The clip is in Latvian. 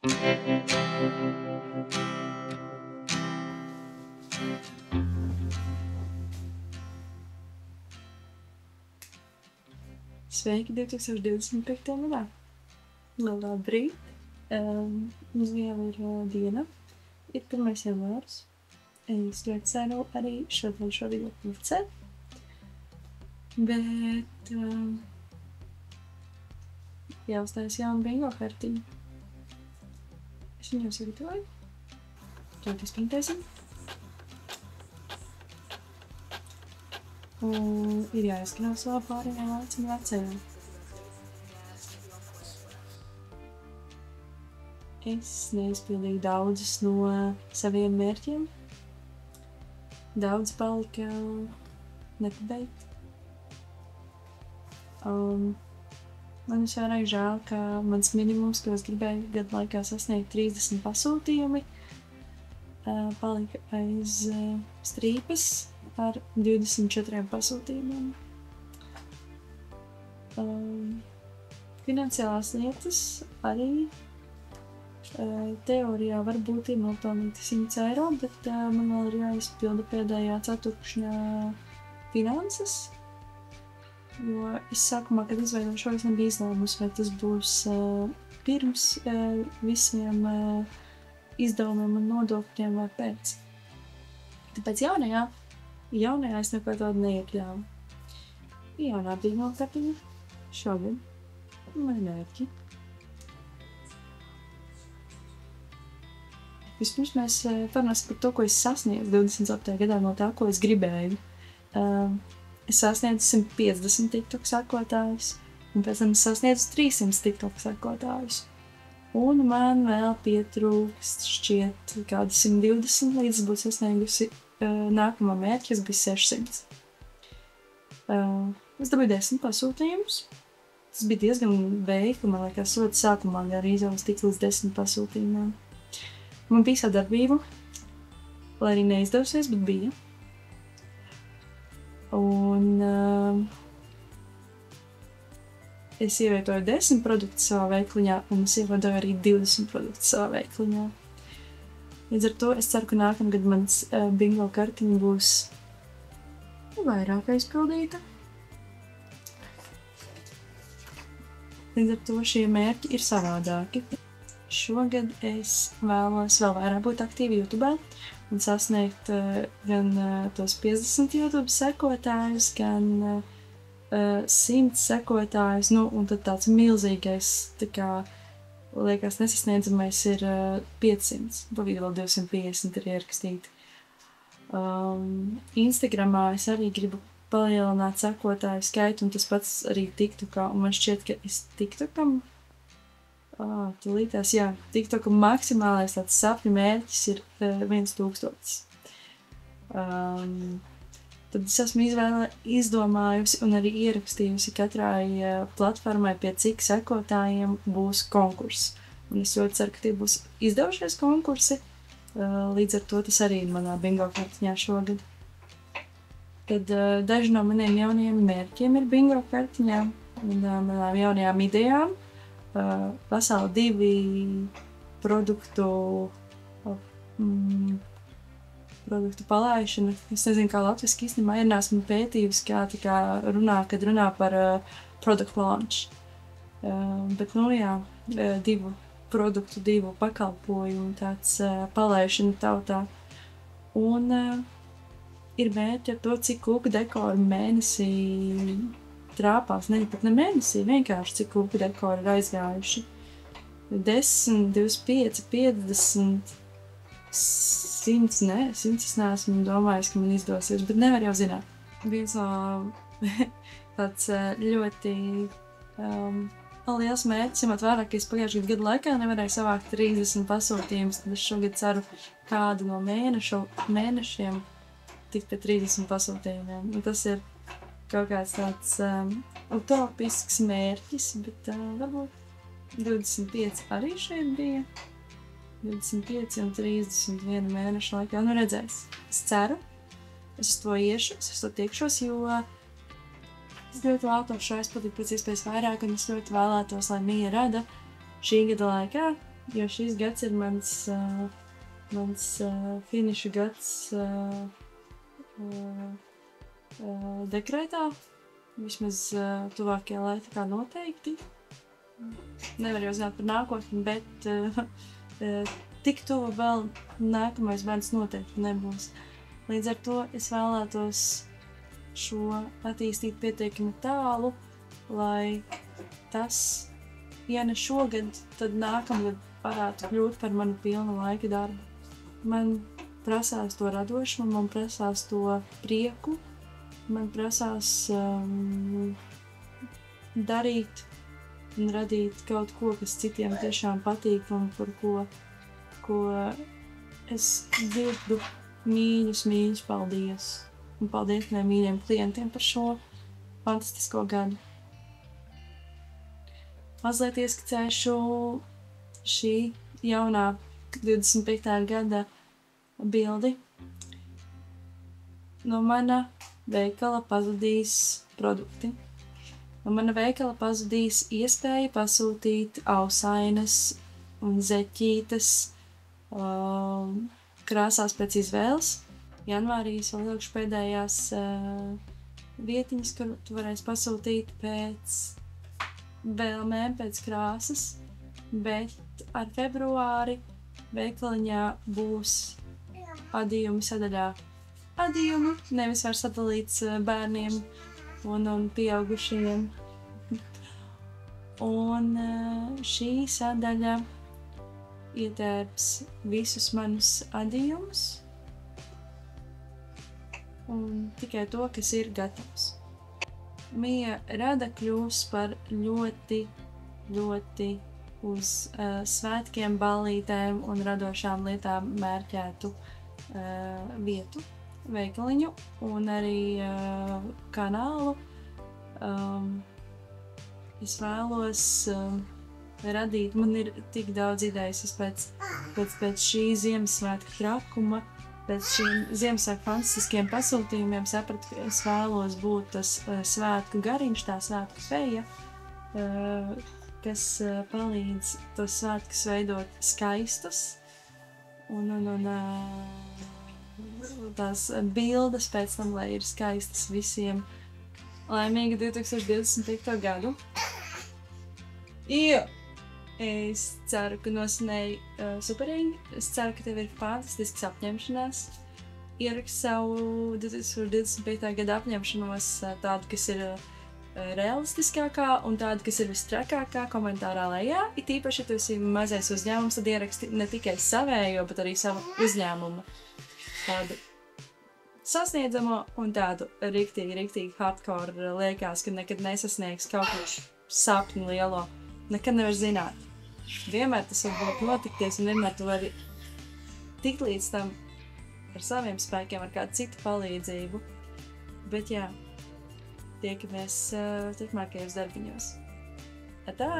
Sveiki 2025. gadā! Labrīt! Mums jau ir diena, ir 1. janvārs. Es ļoti ceru arī šodien šo video publicēt. Bet jāuztais jaunu bingo kartiņu. Es viņu jau sagatavoju. Ļoti izprintēsim. Un ir jāizskanās vēl pārējām vecam vecajām. Es neizpildīju daudzus no saviem mērķiem. Daudz palika nepabeigt. Man visvairāk žēl, ka mans minimums, ko es gribēju gadu laikā sasniegt 30 pasūtījumi, palika aiz strīpas ar 24 pasūtījumiem. Finansiālās lietas arī teorijā varbūt ir nopelnīti 100 eiro, bet man vēl ir jāizpilda pēdējā ceturkšņā finanses. Jo es sākumā, kad izveidoju šo, es nebiju izlēmusi, vai tas būs pirms visiem izdevumiem un nodokļiem vai pēc. Tāpēc jaunajā es neko tādu neiekļāvu. Jaunā bingo kartiņa šogad mani mērķi. Vispirms mēs parunāsim par to, ko es sasniedzu 27. gadā no tā, ko es gribēju. Es sasniedzu 150 TikTok sekotājus, un pēc tam es sasniedzu 300 TikTok sekotājus. Un man vēl pietrūkst šķiet kādi 120, līdz es būtu sasniegusi nākamā mērķi, kas bija 600. Es dabūju 10 pasūtījumus. Tas bija diezgan veikli, man liekas, ļoti sākumā arī izvēlas tik līdz 10 pasūtījumiem. Man bija sadarbība, lai arī neizdevusies, bet bija. Un es ievietoju 10 produktus savā veikliņā, un es ievietoju arī 20 produktus savā veikliņā. Līdz ar to es ceru, ka nākamgad mans bingo kartiņa būs vairāk aizpildīta. Līdz ar to šie mērķi ir savādāki. Šogad es vēlos vēl vairāk būt aktīvi YouTube un sasniegt gan tos 50 YouTube sekotājus, gan 100 sekotājus, un tad tāds milzīgais, tā kā liekas nesasniedzamais ir 500, pa vidu vēl 250 ir ierakstīti. Instagramā es arī gribu palielināt sekotāju skaitu, un tas pats arī TikTokā, un man šķiet, ka es TikTokam TikToka maksimālais tāds sapņu mērķis ir 1000. Tad es esmu izdomājusi un arī ierakstījusi katrai platformai, pie cik sekotājiem būs konkurss. Un es ļoti ceru, ka tie būs izdevušies konkursi, līdz ar to tas arī ir manā bingo kartiņā šogad. Tad daži no maniem jaunajiem mērķiem ir bingo kartiņā un manām jaunajām idejām. Veseli 2 produktu palaišana. Es nezinu, kā latviski īstenībā ir, neesmu pētījusi, kā runā par product launch. Bet, 2 produktu, 2 pakalpojumu tāds palaišana tautā. Un ir mērķi ar to, cik kūka dekoru mēnesī trāpās, pat ne mēnesī, vienkārši cik kūka dekori ir aizgājuši. 10, 25, 50, 100, 100 es neesmu domājis, ka man izdosies, bet nevar jau zināt. Viens tāds ļoti liels mērķis, ņemot vērā, ka es pagājušajā gadu laikā nevarēju savākt 30 pasūtījumus, tad es šogad ceru kādu no mēnešiem tikt pie 30 pasūtījumiem. Un tas ir kaut kāds tāds utopisks mērķis, bet varbūt 25 arī šeit bija. 25 un 31 mēnešu laikā. Redzēs. Es ceru, es uz to iešu, es uz to tiekšos, jo es ļoti vēlētos šo aizpildīt pēc iespējas vairāk, un es ļoti vēlētos, lai Mija rada šī gada laikā jo šis gads ir mans finiša gads dekrētā. Vismaz tuvākajā laikā noteikti. Nevar jau zināt par nākotni, bet tik tuvu vēl nākamais bērns noteikti nebūs. Līdz ar to es vēlētos šo attīstīt pietiekami tālu, lai tas, ja ne šogad, tad nākamgad varētu kļūt par manu pilna laika darbu. Man prasās to radošumu, man prasās to prieku, man prasās darīt un radīt kaut ko, kas citiem tiešām patīk un par ko es dzirdu mīļus paldies. Un paldies maniem mīļiem klientiem par šo fantastisko gadu. Mazliet ieskicēšu šī jaunā 25. gada bildi. No mana veikala pazudīs produkti. No mana veikala pazudīs iespēja pasūtīt ausainas un zeķītes krāsās pēc izvēles. Janvārī es vēl ilgšu pēdējās vietiņas, kur tu varēsi pasūtīt pēc vēlmēm, pēc krāsas, bet ar februāri veikaliņā būs adījumi sadaļā. Adījumi nevis var sadalīts bērniem un pieaugušajiem. Un šī sadaļa ietērps visus manus adījumus un tikai to, kas ir gatavs. Mija Rada kļūs par ļoti uz svētkiem, ballītēm un radošām lietām mērķētu vietu, veikaliņu un arī kanālu. Es vēlos radīt, man ir tik daudz idejas, es pēc šī Ziemassvētku trakuma, pēc šīm Ziemassvētku fantastiskiem pasūtījumiem sapratu, ka es vēlos būt tas svētku gariņš, tā svētku feja, kas palīdz tos svētkus veidot skaistus un tās bildes pēc tam, lai ir skaistas visiem. Laimīgu 2025. gadu! Jo! Es ceru, ka nosvinēji superīgi. Es ceru, ka tev ir fantastisks apņemšanās. Ieraksti savu 2025. gada apņemšanos tādu, kas ir realistiskākā un tādu, kas ir vistrakākā komentārā lejā. It īpaši, ja tu esi mazais uzņēmums, tad ieraksti ne tikai savējo, bet arī savu uzņēmumu. Tādu sasniedzamo un tādu riktīgi hardcore liekas, ka nekad nesasniegs kaut ko sapņu lielo. Nekad nevar zināt. Vienmēr tas var būt notikties un vienmēr tu vari tikt līdz tam ar saviem spēkiem, ar kādu citu palīdzību. Bet jā, tiekamies turpmākajos darbiņos. Atā!